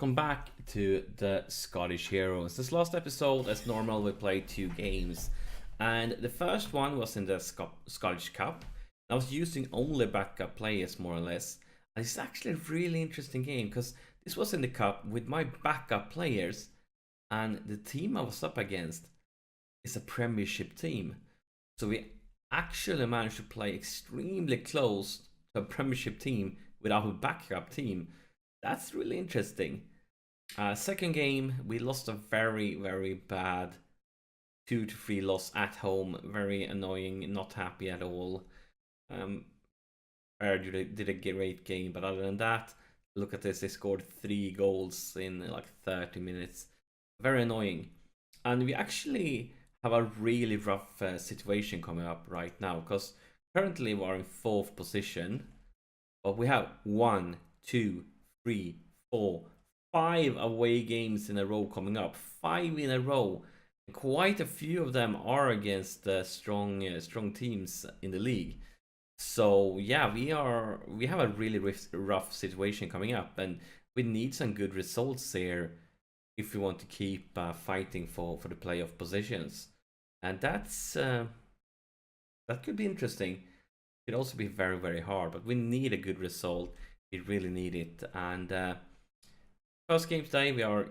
welcome back to the Scottish Heroes. This last episode, as normal, we played 2 games. And the first one was in the Scottish Cup. I was using only backup players, more or less. And it's actually a really interesting game, because this was in the Cup with my backup players. And the team I was up against is a Premiership team. So we actually managed to play extremely close to a Premiership team with our backup team. That's really interesting. Second game, we lost a very, very bad 2-3 loss at home. Very annoying, not happy at all. Did a great game, but other than that, look at this, they scored 3 goals in like 30 minutes. Very annoying. And we actually have a really rough situation coming up right now, because currently we are in 4th position, but we have 1, 2, 3, 4, 5 away games in a row coming up. 5 in a row. And quite a few of them are against strong teams in the league. So yeah, we have a really rough situation coming up, and we need some good results here if we want to keep fighting for the playoff positions. And that could be interesting. It could also be very, very hard, but we need a good result. We really need it. And first game today, we are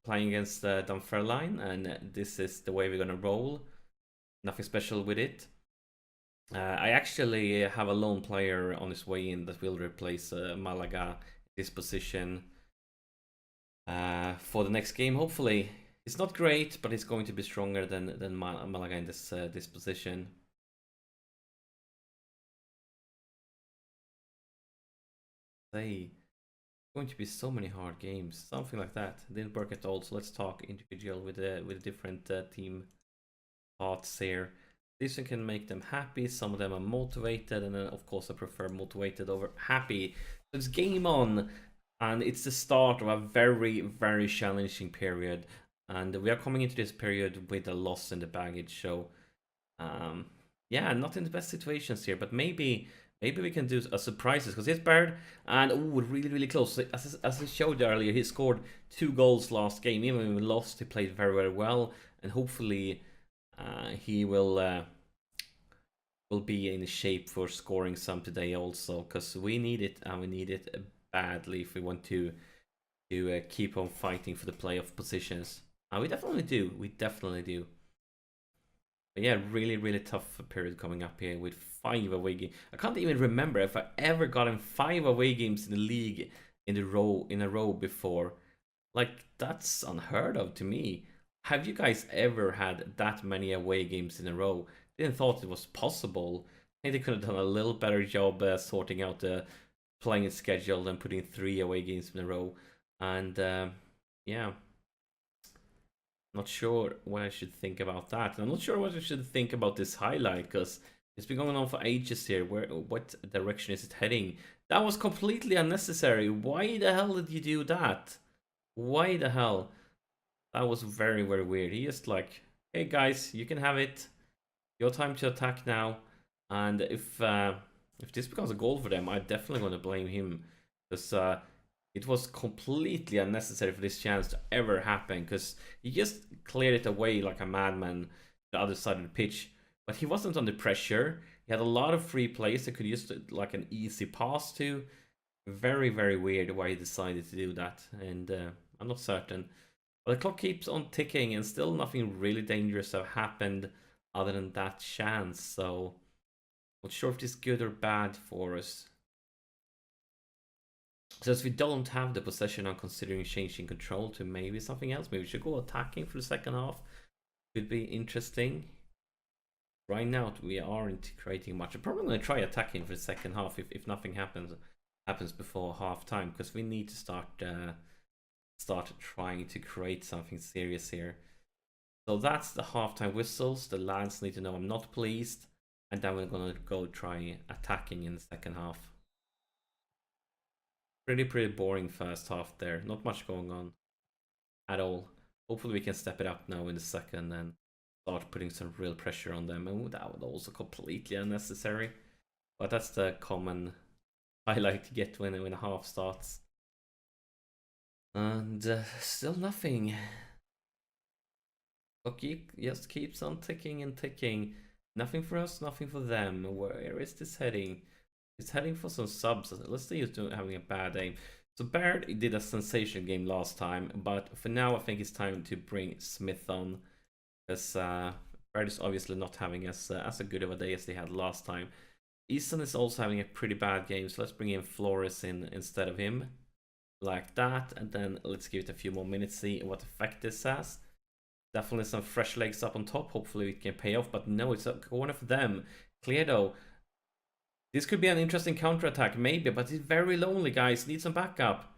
playing against Dunfermline, and this is the way we're gonna roll. Nothing special with it. I actually have a lone player on his way in that will replace Malaga this position for the next game. Hopefully, it's not great, but it's going to be stronger than Malaga in this position. Going to be so many hard games, something like that. Didn't work at all. So let's talk individual with different team thoughts here. This one can make them happy. Some of them are motivated, and then of course I prefer motivated over happy. So it's game on, and it's the start of a very, very challenging period. And we are coming into this period with a loss in the baggage. So yeah, not in the best situations here, but maybe we can do a surprises, because he's Baird, and really, really close. As I showed earlier, he scored 2 goals last game. Even when we lost, he played very, very well, and hopefully he will be in shape for scoring some today also, because we need it, and we need it badly if we want to keep on fighting for the playoff positions. We definitely do. We definitely do. But yeah, really, really tough period coming up here with 5 away games. I can't even remember if I ever gotten 5 away games in the league in a row before. Like, that's unheard of to me. Have you guys ever had that many away games in a row? Didn't thought it was possible. I think they could have done a little better job sorting out the playing schedule than putting 3 away games in a row. And yeah. Not sure what I should think about that. And I'm not sure what I should think about this highlight, because it's been going on for ages here. What direction is it heading? That was completely unnecessary. Why the hell did you do that? Why the hell? That was very, very weird. He just like, hey guys, you can have it. Your time to attack now. And if this becomes a goal for them, I'm definitely going to blame him, because it was completely unnecessary for this chance to ever happen, because he just cleared it away like a madman the other side of the pitch. But he wasn't under pressure. He had a lot of free plays that could use like an easy pass to. Very, very weird why he decided to do that, and I'm not certain. But the clock keeps on ticking, and still nothing really dangerous have happened other than that chance. So not sure if this is good or bad for us. So if we don't have the possession, I'm considering changing control to maybe something else. Maybe we should go attacking for the second half. Could be interesting. Right now we aren't creating much. I'm probably going to try attacking for the second half if nothing happens before half time, because we need to start trying to create something serious here. So that's the halftime whistles. The lads need to know I'm not pleased, and then we're going to go try attacking in the second half. Pretty boring first half there. Not much going on at all. Hopefully we can step it up now in the second and start putting some real pressure on them. And that would also completely unnecessary. But that's the common highlight to get when a half starts. And still nothing. But just keeps on ticking and ticking. Nothing for us, nothing for them. Where is this heading? It's heading for some subs. Let's say he's having a bad aim. So Baird did a sensation game last time, but for now I think it's time to bring Smith on, because Baird is obviously not having as a good of a day as they had last time. Easton is also having a pretty bad game, so let's bring in Flores in instead of him, like that, and then let's give it a few more minutes, see what effect this has. Definitely some fresh legs up on top. Hopefully it can pay off, but no, it's a corner for them. Clear though. This could be an interesting counterattack, maybe, but it's very lonely, guys. Need some backup.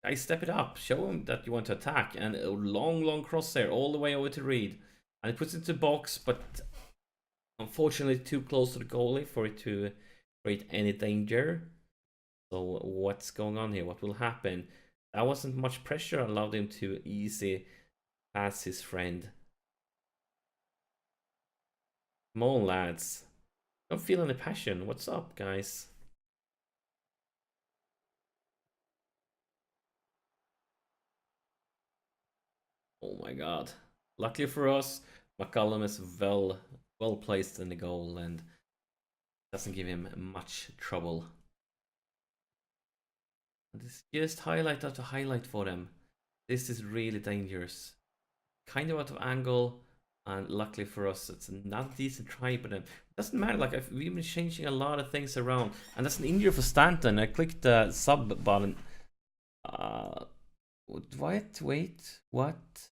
Guys, step it up. Show him that you want to attack. And a long cross there, all the way over to Reed. And it puts it into the box, but unfortunately too close to the goalie for it to create any danger. So what's going on here? What will happen? That wasn't much pressure. Allowed him to easy pass his friend. Come on, lads. Don't feel any passion. What's up, guys? Oh my god. Luckily for us, McCallum is well placed in the goal and doesn't give him much trouble. This just highlight after highlight for them. This is really dangerous. Kind of out of angle, and luckily for us, it's not a decent try, but it doesn't matter. Like, we've been changing a lot of things around, and that's an injury for Stanton. I clicked the sub button. Wait, what?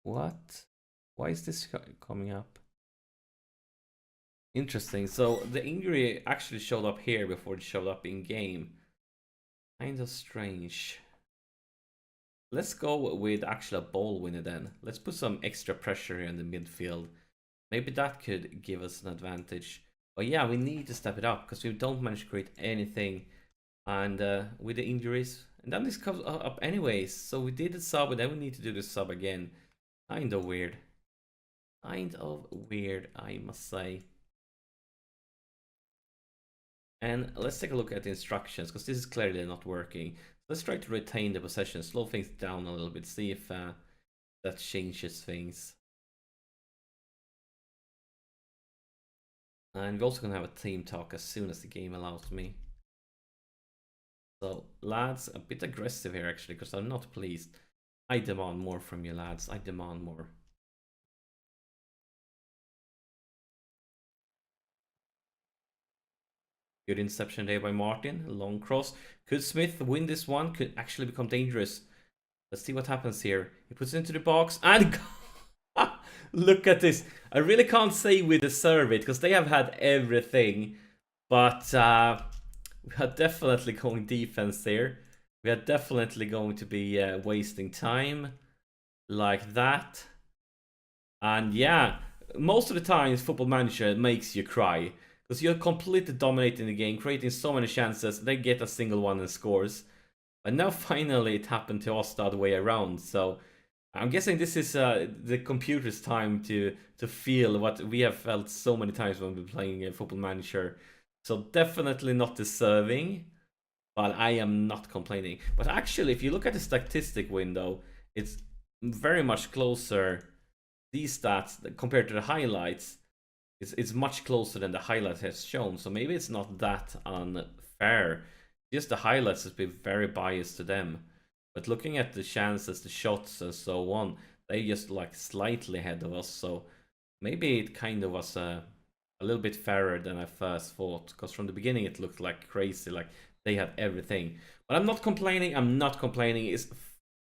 What? Why is this coming up? Interesting. So the injury actually showed up here before it showed up in game. Kind of strange. Let's go with actually a ball winner then. Let's put some extra pressure here in the midfield. Maybe that could give us an advantage. But yeah, we need to step it up because we don't manage to create anything. And with the injuries, and then this comes up anyways. So we did the sub, and then we need to do the sub again. Kind of weird. Kind of weird, I must say. And let's take a look at the instructions, because this is clearly not working. Let's try to retain the possession, slow things down a little bit, see if that changes things. And we're also going to have a team talk as soon as the game allows me. So, lads, a bit aggressive here actually, because I'm not pleased. I demand more from you, lads. I demand more. Good interception there by Martin. Long cross. Could Smith win this one? Could actually become dangerous. Let's see what happens here. He puts it into the box and look at this. I really can't say we deserve it because they have had everything. But we are definitely going defense there. We are definitely going to be wasting time like that. And yeah, most of the times Football Manager makes you cry. Because you're completely dominating the game, creating so many chances, they get a single one and scores. But now finally it happened to us the other way around. So I'm guessing this is the computer's time to feel what we have felt so many times when we're playing a Football Manager. So definitely not deserving, but I am not complaining. But actually, if you look at the statistic window, it's very much closer. These stats compared to the highlights, it's much closer than the highlight has shown. So maybe it's not that unfair. Just the highlights has been very biased to them. But looking at the chances, the shots, and so on, they just like slightly ahead of us. So maybe it kind of was a little bit fairer than I first thought. Because from the beginning it looked like crazy, like they had everything. But I'm not complaining. I'm not complaining. It's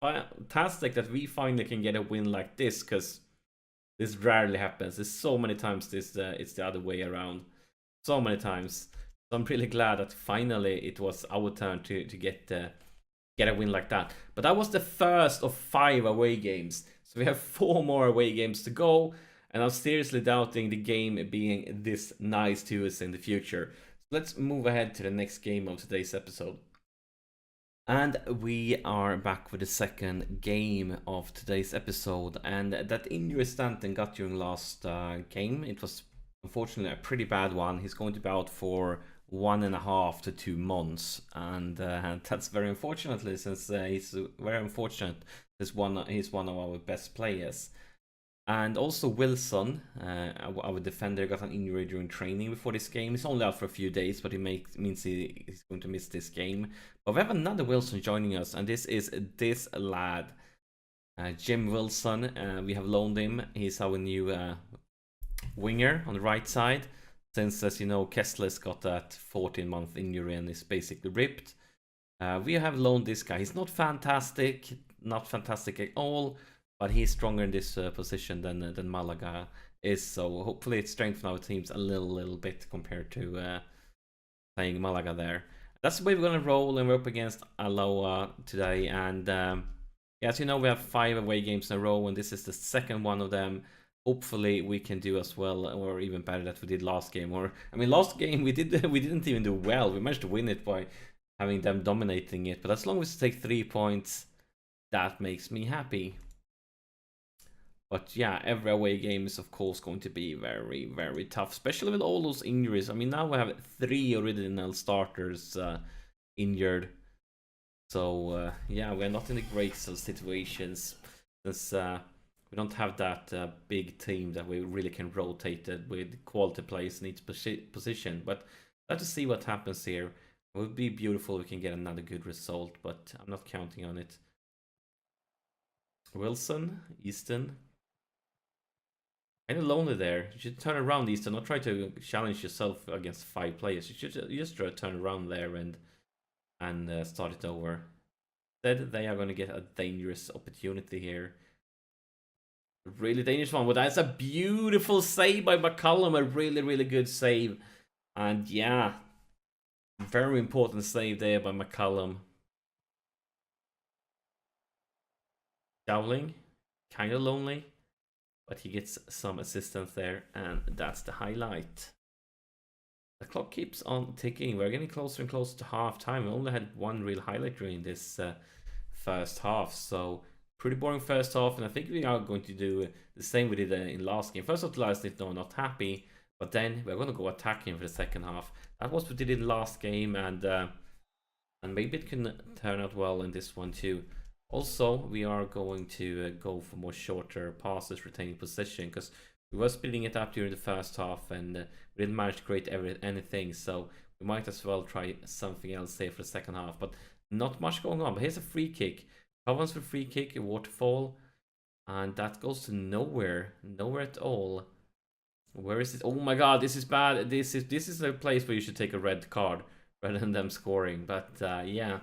fantastic that we finally can get a win like this, because this rarely happens. There's so many times it's the other way around. So many times. So I'm really glad that finally it was our turn to get a win like that. But that was the first of 5 away games. So we have 4 more away games to go. And I'm seriously doubting the game being this nice to us in the future. So let's move ahead to the next game of today's episode. And we are back with the second game of today's episode. And that injury Stanton got during last game, it was unfortunately a pretty bad one. He's going to be out for 1.5 to 2 months, and that's very unfortunately, since he's very unfortunate. He's one of our best players. And also Wilson, our defender, got an injury during training before this game. He's only out for a few days, but it means he's going to miss this game. But we have another Wilson joining us, and this is this lad, Jim Wilson. We have loaned him. He's our new winger on the right side. Since, as you know, Kessler's got that 14-month injury and is basically ripped. We have loaned this guy. He's not fantastic at all, but he's stronger in this position than Malaga is. So hopefully it strengthens our teams a little bit compared to playing Malaga there. That's the way we're going to roll, and we're up against Aloha today. And yeah, as you know, we have 5 away games in a row, and this is the second one of them. Hopefully we can do as well, or even better, that we did last game. Or I mean, last game we didn't even do well. We managed to win it by having them dominating it. But as long as we take 3 points, that makes me happy. But yeah, every away game is of course going to be very tough, especially with all those injuries. I mean, now we have 3 original starters injured. So yeah, we're not in the greatest of situations, since we don't have that big team that we really can rotate it with quality players in each position. But let's see what happens here. It would be beautiful if we can get another good result, but I'm not counting on it. Wilson, Easton. Kind of lonely there. You should turn around, Easton. Not try to challenge yourself against 5 players. You should just try to turn around there and start it over. Instead, they are going to get a dangerous opportunity here. Really dangerous one, but that's a beautiful save by McCullum. A really good save. And yeah, very important save there by McCullum. Dowling, kind of lonely, but he gets some assistance there, and that's the highlight. The clock keeps on ticking. We're getting closer and closer to half time. We only had 1 real highlight during this first half, so pretty boring first half, and I think we are going to do the same we did in last game. First half to last, no, not happy, but then we're going to go attacking for the second half. That was what we did in last game, and maybe it can turn out well in this one too. Also, we are going to go for more shorter passes, retaining possession, because we were speeding it up during the first half, and we didn't manage to create anything, so we might as well try something else here for the second half. But not much going on. But here's a free kick. Covens for free kick, a waterfall, and that goes to nowhere at all. Where is it? Oh my god, this is bad. This is a place where you should take a red card rather than them scoring. But yeah,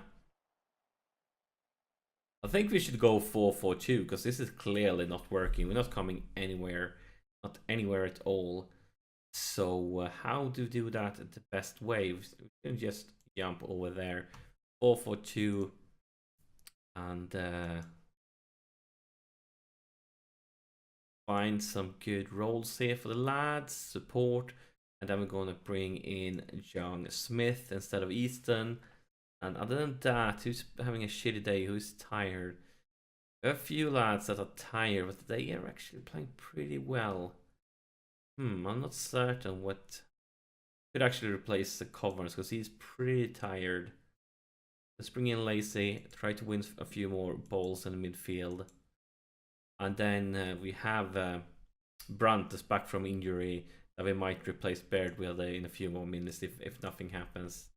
I think we should go 4-4-2, because this is clearly not working. We're not coming anywhere, not anywhere at all. So how to do that the best way? We can just jump over there, 4-4-2. And find some good roles here for the lads, support, and then we're going to bring in John Smith instead of Easton. And other than that, who's having a shitty day, who's tired? There are a few lads that are tired, but they are actually playing pretty well. I'm not certain what could actually replace the Covers, because he's pretty tired. Let's bring in Lacey, try to win a few more balls in the midfield. And then we have Brandt is back from injury, that we might replace Baird with in a few more minutes if nothing happens.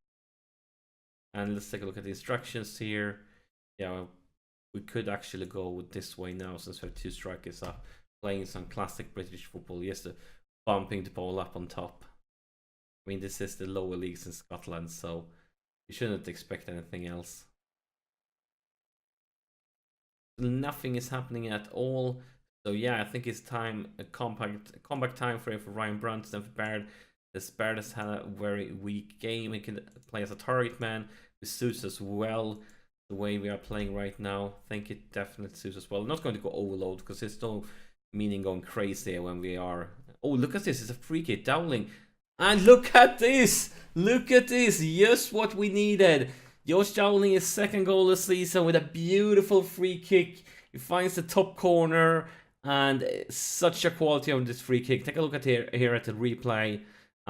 And let's take a look at the instructions here. Yeah, we could actually go this way now, since we have 2 strikers up, playing some classic British football. Yes, bumping the ball up on top. I mean, this is the lower leagues in Scotland, so you shouldn't expect anything else. Nothing is happening at all. So yeah, I think it's time, a compact time for Ryan Brunt and for Baird. This Baird has had a very weak game. He can play as a target man. It suits us well the way we are playing right now. I think it definitely suits us well. I'm not going to go overload, because there's no meaning going crazy when we are... Oh, look at this. It's a free kick. Dowling. And look at this! Look at this! Just what we needed! Josh Dowling is 2nd goal this season with a beautiful free kick. He finds the top corner, and such a quality on this free kick. Take a look at here at the replay.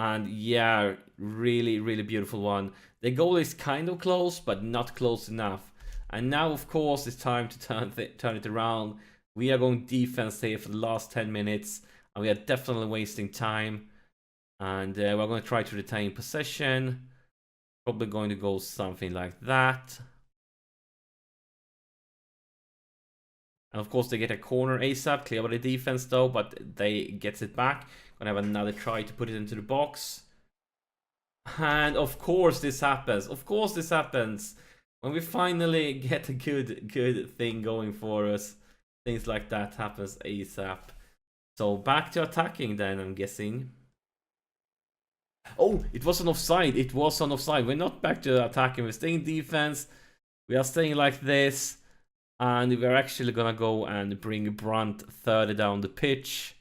And yeah, really, really beautiful one. The goal is kind of close, but not close enough. And now, of course, it's time to turn it around. We are going defense here for the last 10 minutes, and we are definitely wasting time. And we're going to try to retain possession. Probably going to go something like that. And of course, they get a corner ASAP, clear by the defense though, but they gets it back. Gonna have another try to put it into the box. And of course this happens. Of course this happens. When we finally get a good thing going for us, things like that happens ASAP. So back to attacking then, I'm guessing. Oh, it was an offside. It was an offside. We're not back to attacking. We're staying defense. We are staying like this. And we're actually gonna go and bring Brunt further down the pitch.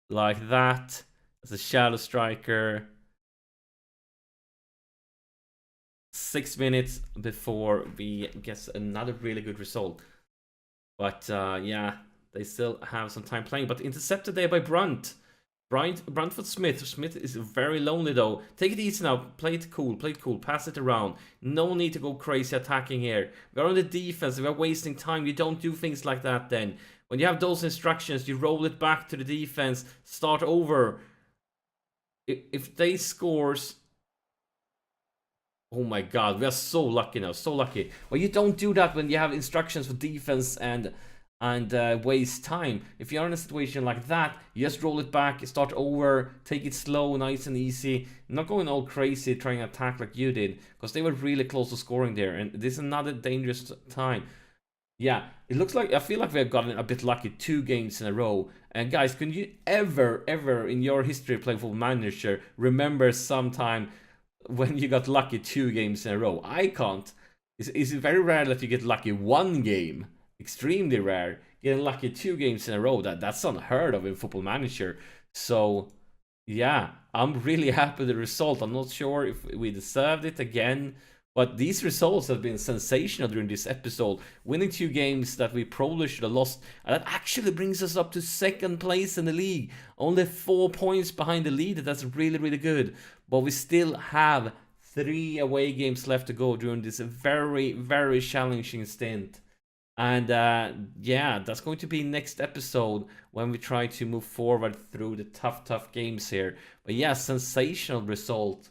Like that. As a shadow striker. 6 minutes before we get another really good result. But yeah, they still have some time playing. But intercepted there by Brunt. Brunt for Smith. Smith is very lonely though. Take it easy now. Play it cool. Play it cool. Pass it around. No need to go crazy attacking here. We're on the defense. We're wasting time. You don't do things like that then. When you have those instructions, you roll it back to the defense. Start over. If they scores... Oh my god, we are so lucky now, so lucky. Well, you don't do that when you have instructions for defense and waste time. If you're in a situation like that, you just roll it back, start over, take it slow, nice and easy. Not going all crazy trying to attack like you did, because they were really close to scoring there, and this is another dangerous time. Yeah, it looks like, I feel like we've gotten a bit lucky 2 games in a row. And guys, can you ever in your history playing Football Manager remember sometime when you got lucky 2 games in a row? I can't. It's very rare that you get lucky 1 game. Extremely rare. Getting lucky 2 games in a row, that's unheard of in Football Manager. So yeah, I'm really happy with the result. I'm not sure if we deserved it again, but these results have been sensational during this episode. Winning 2 games that we probably should have lost. And that actually brings us up to 2nd place in the league. Only 4 points behind the lead. That's really, really good. But we still have 3 away games left to go during this very, very challenging stint. And yeah, that's going to be next episode when we try to move forward through the tough games here. But yeah, sensational result.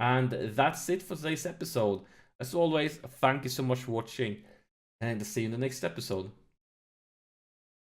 And that's it for today's episode. As always, thank you so much for watching, and see you in the next episode.